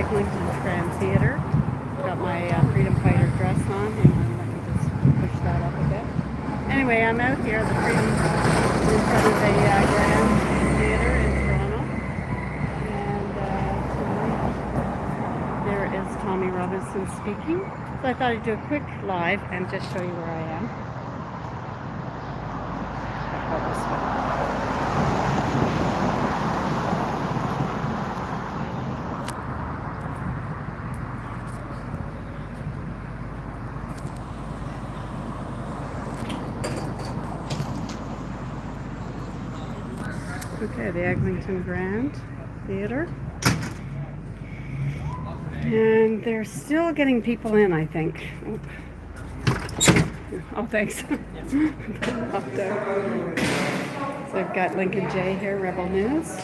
Eglinton Grand Theatre. Got my Freedom Fighter dress on. Hang on, let me just push that up a bit. Anyway, I'm out here at the Freedom in front of the Grand Theatre in Toronto. And there is Tommy Robinson speaking. So I thought I'd do a quick live and just show you where I am. Okay, the Eglinton Grand Theatre. And they're still getting people in, I think. Oh, thanks. Up there. So I've got Lincoln J here, Rebel News.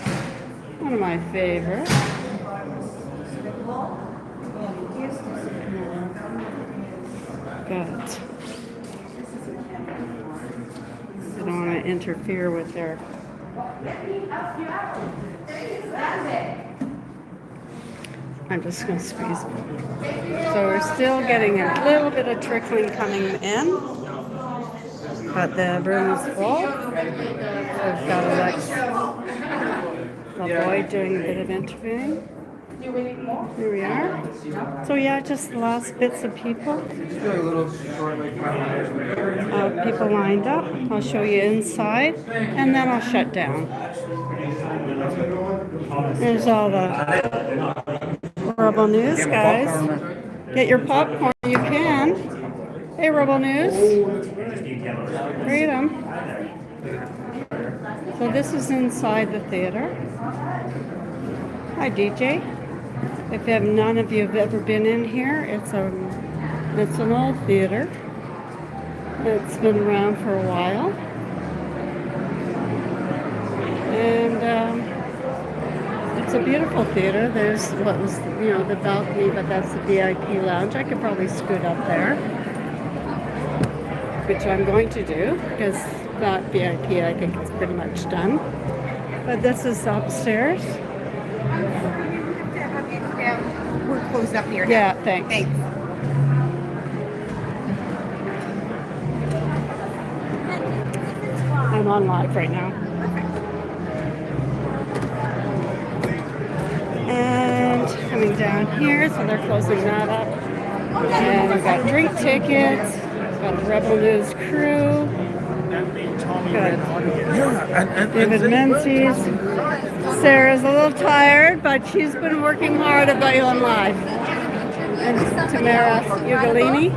One of my favorites. But I don't want to interfere with their... I'm just going to squeeze. So we're still getting a little bit of trickling coming in, but the room is full. We've got Alex LaVoy doing a bit of interviewing. Here we are. So yeah, just the last bits of people. People lined up. I'll show you inside, and then I'll shut down. There's all the Rebel News guys. Get your popcorn, you can. Hey, Rebel News. Freedom. So this is inside the theater. Hi, DJ. If none of you have ever been in here, it's an old theater. It's been around for a while. And it's a beautiful theater. There's what was, the balcony, but that's the VIP lounge. I could probably scoot up there, which I'm going to do, because that VIP, I think, is pretty much done. But this is upstairs. We're closed up here now. Yeah, thanks. Thanks. I'm on live right now. And coming down here, so they're closing that up. And we've got drink tickets. We've got the Rebel News crew. Got David Menzies. Sarah's a little tired, but she's been working hard at Got You on Live. And Tamara Ugolini.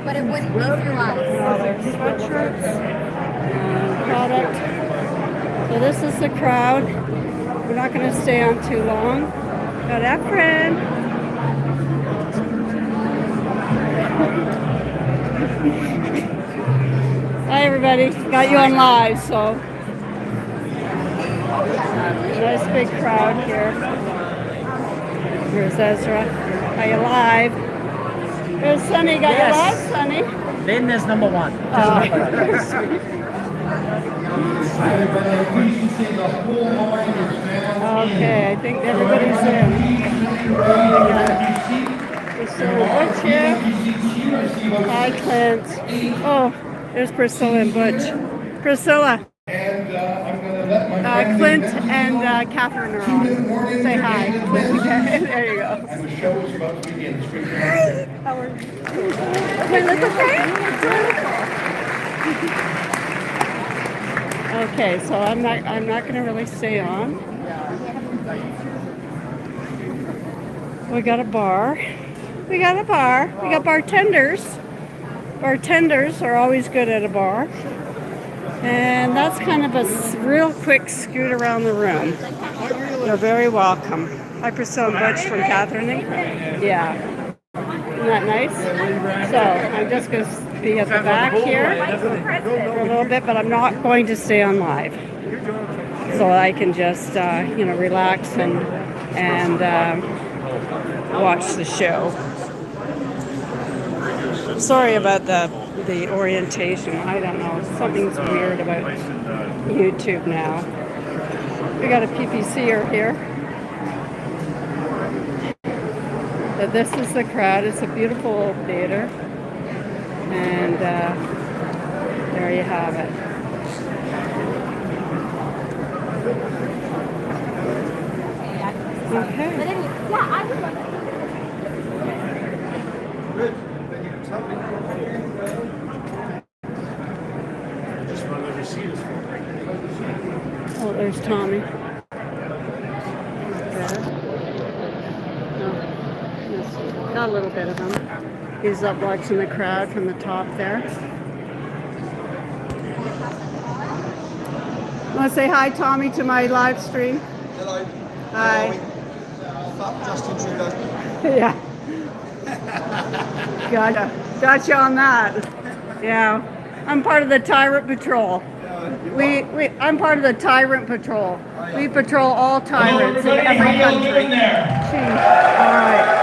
But it wouldn't be through us. All their sweatshirts and product. So this is the crowd. We're not going to stay on too long. Got Efren. Hi everybody. Got You on Live, so nice big crowd here. Here's Ezra. Got You live. There's Sunny. Got You live, Sunny. Then there's number one. Okay, I think everybody's in. Priscilla Butch here. Hi, Clint. Oh, there's Priscilla and Butch. Priscilla. And I'm going to let my Clint and Catherine are on. Say hi. There you go. And the show is about to begin. Hi. How are you? My little friend? Okay, so I'm not going to really stay on. We got a bar. We got bartenders. Bartenders are always good at a bar. And that's kind of a real quick scoot around the room. You're very welcome. Hi, Priscilla and Butch from Catherine. Yeah. Isn't that nice? So I'm just going to be at the back here for a little bit, but I'm not going to stay on live. So I can just, relax and watch the show. Sorry about the orientation. I don't know. Something's weird about YouTube now. We got a PPCer here. So this is the crowd. It's a beautiful old theater. And there you have it. Okay. But anyway, yeah, I would love it. Just one of the receivers. Oh, there's Tommy. There. Oh, yes. Got a little bit of him. He's up watching the crowd from the top there. Want to say hi, Tommy, to my live stream? Hello. Hi. Fuck Justin Trudeau. Yeah. Gotcha on that. Yeah. I'm part of the Tyrant Patrol. I'm part of the Tyrant Patrol. We patrol all tyrants in every country. Jeez. All right.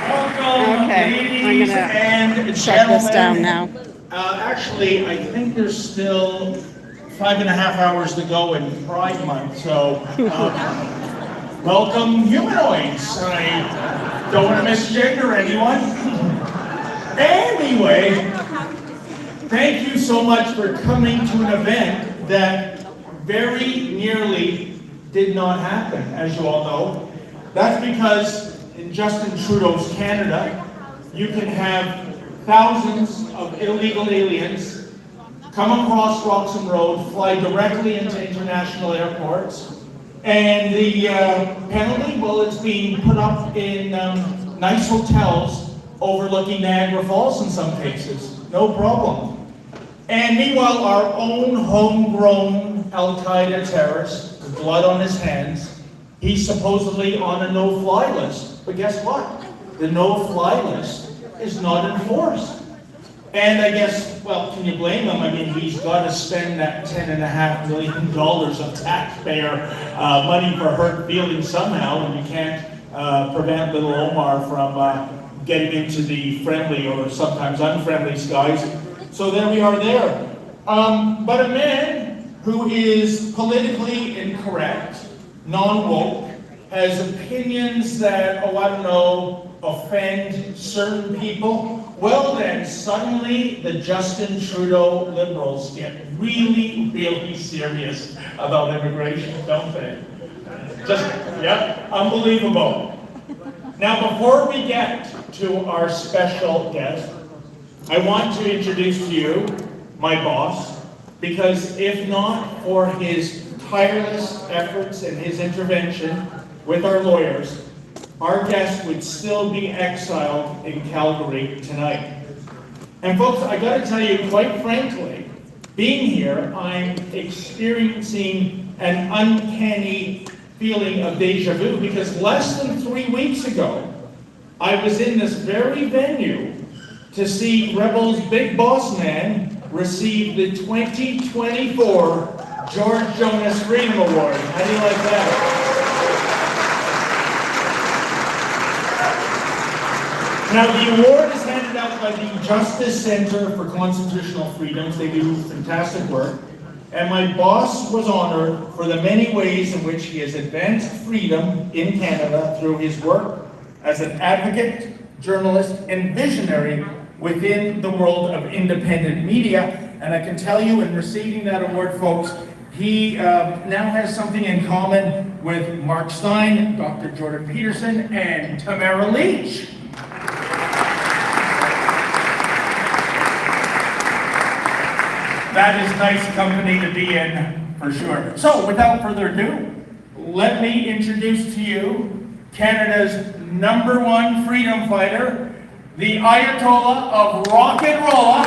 Welcome, Okay, ladies I'm and gonna shut this down gentlemen. now. Actually, I think there's still 5.5 hours to go in Pride Month, so welcome humanoids. I don't want to misgender anyone. Anyway, thank you so much for coming to an event that very nearly did not happen, as you all know. That's because in Justin Trudeau's Canada, you can have thousands of illegal aliens come across Roxham Road, fly directly into international airports, and the penalty, well, it's being put up in nice hotels overlooking Niagara Falls in some cases. No problem. And meanwhile, our own homegrown Al-Qaeda terrorist, with blood on his hands, he's supposedly on a no-fly list. But guess what? The no-fly list is not enforced. And I guess, well, can you blame him? I mean, he's got to spend that $10.5 million of taxpayer money for hurt feelings somehow, and you can't prevent little Omar from getting into the friendly or sometimes unfriendly skies. So there we are there. But a man who is politically incorrect, non-woke, has opinions that, oh, I don't know, offend certain people, well then, suddenly the Justin Trudeau Liberals get really, really serious about immigration, don't they? Just, yep, unbelievable. Now, before we get to our special guest, I want to introduce to you my boss, because if not for his tireless efforts and his intervention with our lawyers, our guest would still be exiled in Calgary tonight. And folks, I gotta tell you, quite frankly, being here, I'm experiencing an uncanny feeling of deja vu, because less than 3 weeks ago, I was in this very venue to see Rebel's big boss man receive the 2024 George Jonas Freedom Award. How do you like that? Now, the award is handed out by the Justice Center for Constitutional Freedoms. They do fantastic work. And my boss was honored for the many ways in which he has advanced freedom in Canada through his work as an advocate, journalist, and visionary within the world of independent media. And I can tell you, in receiving that award, folks, he now has something in common with Mark Stein, Dr. Jordan Peterson, and Tamara Lich. That is nice company to be in, for sure. So, without further ado, let me introduce to you Canada's #1 freedom fighter, the Ayatollah of rock and roll,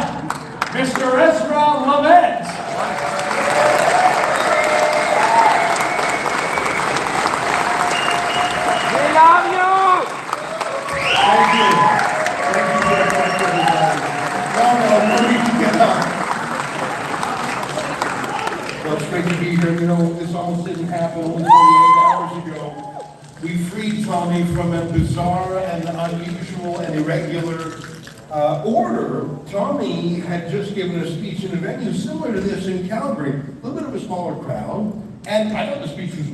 Mr. Ezra Levant. We love you! Thank you. Thank you very much, everybody. No need to get up. Well, it's great to be here. You know, this almost didn't happen only 48 hours ago. We freed Tommy from a bizarre and unusual and irregular order. Tommy had just given a speech in a venue similar to this in Calgary. A little bit of a smaller crowd. And I thought the speech was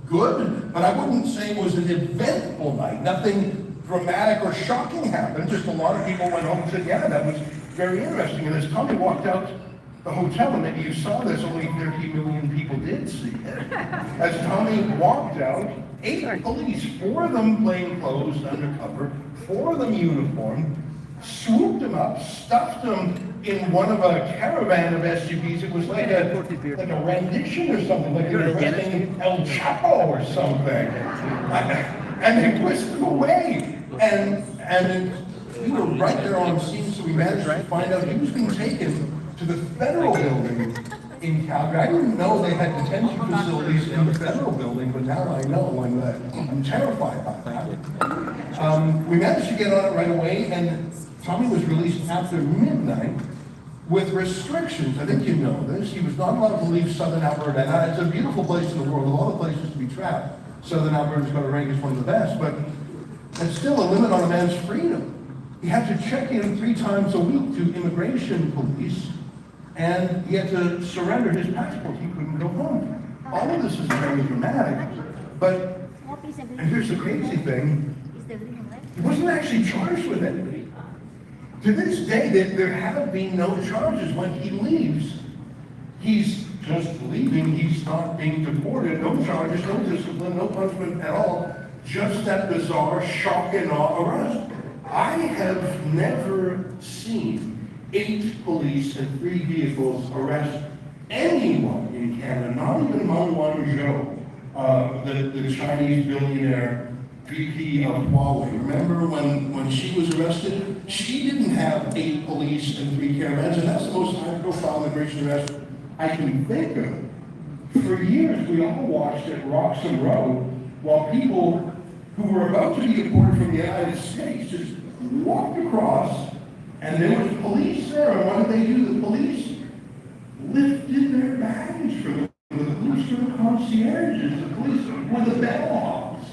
good, but I wouldn't say it was an eventful night. Nothing dramatic or shocking happened. Just a lot of people went home and said, yeah, that was very interesting. And as Tommy walked out the hotel, and maybe you saw this, only 30 million people did see it. As Tommy walked out, 8 police, 4 of them plainclothes undercover, 4 of them uniformed, swooped him up, stuffed him in one of a caravan of SUVs. It was like a rendition or something, like they were arresting El Chapo or something. And they whisked him away. And we were right there on scene, so we managed to find out he was being taken to the federal building in Calgary. I didn't know they had detention facilities in the federal building, but now I know, and I'm terrified by that. We managed to get on it right away, and Tommy was released after midnight with restrictions. I think you know this. He was not allowed to leave southern Alberta. And it's a beautiful place in the world, with all the places to be trapped. Southern Alberta's got to rank as one of the best, but it's still a limit on a man's freedom. He had to check in 3 times a week to immigration police, and he had to surrender his passport. He couldn't go home. All of this is very dramatic, but, and here's the crazy thing, he wasn't actually charged with anything. To this day, there have been no charges. When he leaves, he's just leaving. He's not being deported. No charges, no discipline, no punishment at all. Just that bizarre shock and awe arrest. I have never seen 8 police and 3 vehicles arrest anyone in Canada, not even Meng Wanzhou, the Chinese billionaire VP of Huawei. Remember when she was arrested? She didn't have 8 police and 3 caravans, and that's the most high-profile immigration arrest I can think of. For years, we all watched at Roxham Road while people who were about to be deported from the United States just walked across, and there was police there. And what did they do? The police lifted their baggage for them. The police were the concierges. The police were the bellhops.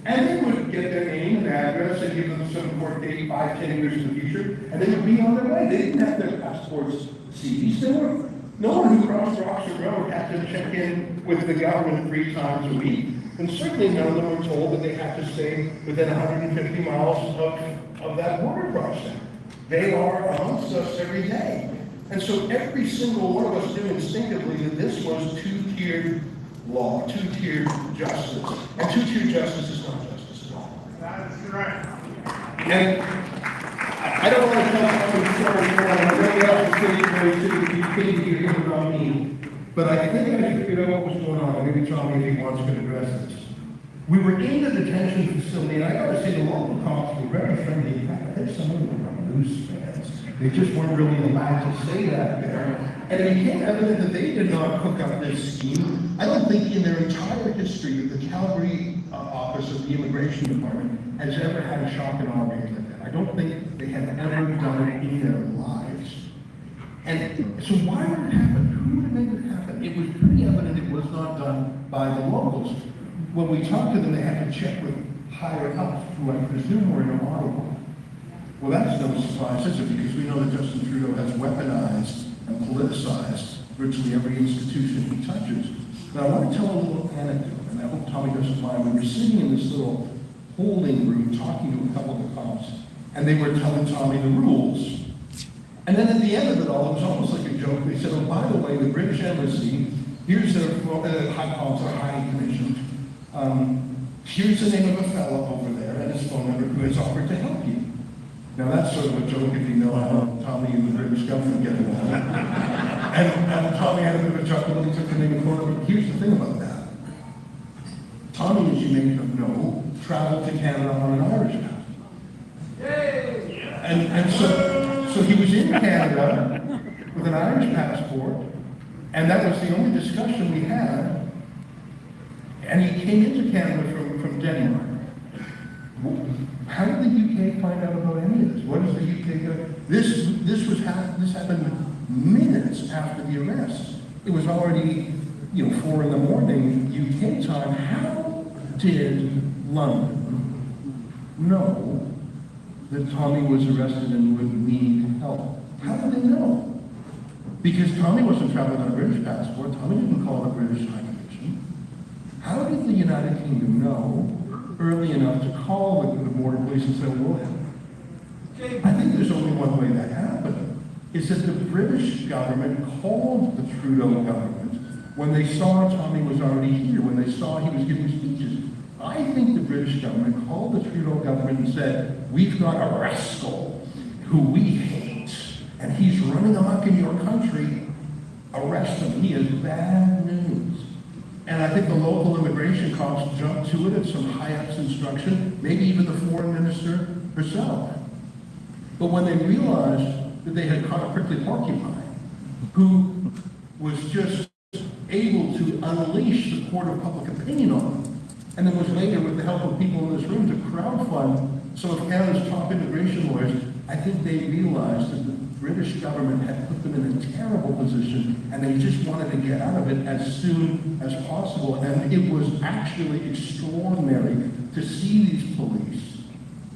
And they would get their name and address and give them some court date 5, 10 years in the future, and they would be on their way. They didn't have their passports seized. No one who crossed Roxham Road had to check in with the government 3 times a week. And certainly none of them were told that they had to stay within 150 miles of that border crossing. They are amongst us every day. And so every single one of us knew instinctively that this was 2-tiered law, 2-tiered justice. And 2-tiered justice is not justice at all. That's correct. And I don't want to tell you story for everybody else is sitting here hearing about me, but I think I figured out what was going on. Maybe Tommy, if he wants to address this. We were in the detention facility, and I got to say the local cops were very friendly. In fact, I think some of them were news fans. They just weren't really allowed to say that there. And it became evident that they did not cook up this scheme. I don't think in their entire history that the Calgary office of the Immigration Department has ever had a shock and awe raid like that. I don't think they have ever done it in their lives. And so why would it happen? Who would make it happen? It was pretty evident it was not done by the locals. When we talked to them, they had to check with higher ups, who I presume were in Ottawa. Well, that's no surprise, is it? Because we know that Justin Trudeau has weaponized and politicized virtually every institution he touches. Now, I want to tell a little anecdote, and I hope Tommy doesn't mind. We were sitting in this little holding room talking to a couple of the cops, and they were telling Tommy the rules. And then at the end of it all, it was almost like a joke. They said, oh, by the way, the British Embassy, here's their high calls, our high commission. Here's the name of a fellow over there and his phone number who has offered to help you. Now that's sort of a joke if you know how Tommy and the British government get along. and Tommy had a bit of a chuckle when he took the name of court. But here's the thing about that. Tommy, as you may know, traveled to Canada on an Irish passport. And so he was in Canada with an Irish passport, and that was the only discussion we had. And he came into Canada from Denmark. How did the UK find out about any of this? What does the UK do? This happened minutes after the arrest. It was already 4 in the morning UK time. How did London know that Tommy was arrested and would need help? How did they know? Because Tommy wasn't traveling on a British passport. Tommy didn't call the British High Commission. How did the United Kingdom know early enough to call the border police and say, well, I think there's only one way that happened, is that the British government called the Trudeau government when they saw Tommy was already here, when they saw he was giving speeches. I think the British government called the Trudeau government and said, we've got a rascal who we hate, and he's running amok in your country. Arrest him. He is bad news. And I think the local immigration cops jumped to it at some high-ups instruction, maybe even the foreign minister herself. But when they realized that they had caught a prickly porcupine who was just able to unleash the court of public opinion on them, and then was later, with the help of people in this room, to crowdfund some of Canada's top immigration lawyers, I think they realized that the British government had put them in a terrible position, and they just wanted to get out of it as soon as possible. And it was actually extraordinary to see these police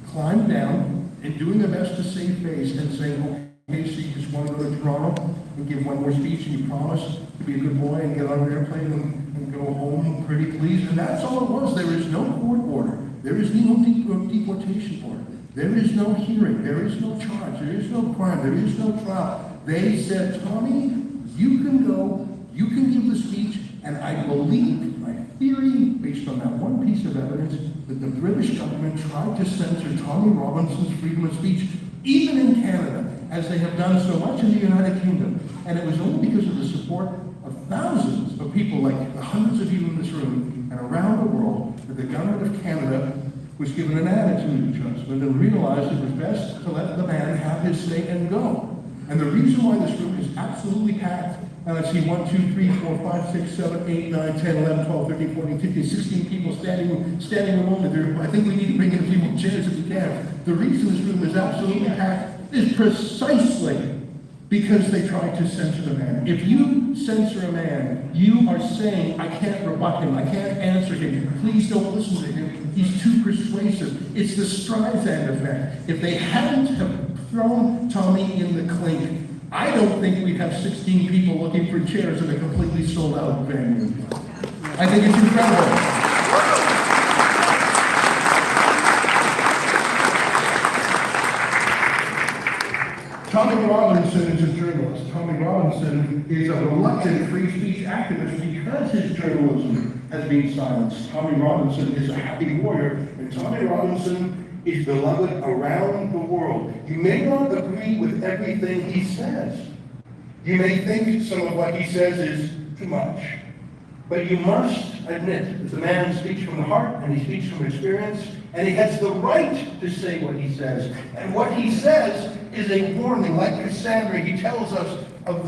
climb down and doing their best to save face and saying, okay, so you just want to go to Toronto and give one more speech, and you promise to be a good boy and get on an airplane and go home pretty pleased. And that's all it was. There is no court order. There is no deportation order. There is no hearing. There is no charge. There is no crime. There is no trial. They said, Tommy, you can go. You can give the speech. And I believe, my theory, based on that one piece of evidence, that the British government tried to censor Tommy Robinson's freedom of speech, even in Canada, as they have done so much in the United Kingdom. And it was only because of the support of thousands of people, like the hundreds of you in this room and around the world, that the government of Canada was given an attitude adjustment and realized it was best to let the man have his say and go. And the reason why this room is absolutely packed, and I see 1, 2, 3, 4, 5, 6, 7, 8, 9, 10, 11, 12, 13, 14, 15, 16 people standing alone there. I think we need to bring in a few more chairs if we can. The reason this room is absolutely packed is precisely because they tried to censor the man. If you censor a man, you are saying, I can't rebut him, I can't answer him, please don't listen to him, he's too persuasive. It's the Streisand effect. If they hadn't have thrown Tommy in the clink, I don't think we'd have 16 people looking for chairs in a completely sold out venue. I think it's incredible. Tommy Robinson is a journalist. Tommy Robinson is a reluctant free speech activist because his journalism has been silenced. Tommy Robinson is a happy warrior, and Tommy Robinson is beloved around the world. You may not agree with everything he says. You may think some of what he says is too much. But you must admit that the man speaks from the heart, and he speaks from experience, and he has the right to say what he says. And what he says is a warning. Like Cassandra, he tells us of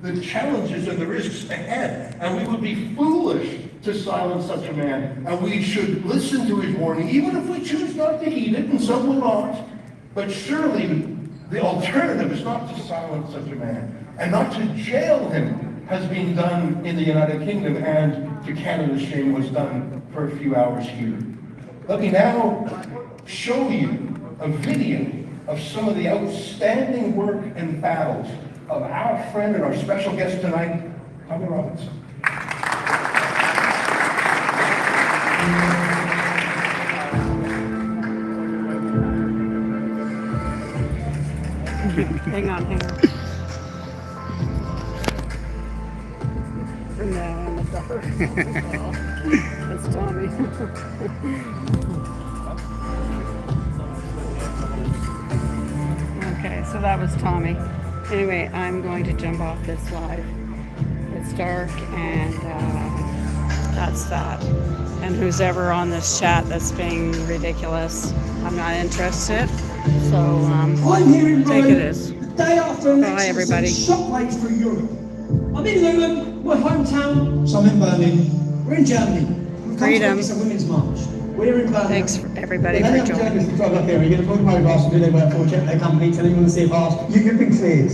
the challenges and the risks ahead. And we would be foolish to silence such a man. And we should listen to his warning, even if we choose not to heed it, and some will not. But surely the alternative is not to silence such a man, and not to jail him, has been done in the United Kingdom, and to Canada's shame was done for a few hours here. Let me now show you a video of some of the outstanding work and battles of our friend and our special guest tonight, Tommy Robinson. Hang on. No, I'm the dark. That's Tommy. Okay, so that was Tommy. Anyway, I'm going to jump off this live. It's dark, and that's that. And who's ever on this chat that's being ridiculous, I'm not interested. So I'm here in take Rome, it as. the day after an Bye, everybody. shockwaves through Europe. I'm in Luton, my hometown, so I'm in Berlin. We're in Germany. We've come Freedom. to witness a women's march. We're in Berlin. Thanks for everybody Then for have joining. journalists drive up here, you get a full paragraph, do they work for, check their company, tell them you want to see a pass. You've been cleared.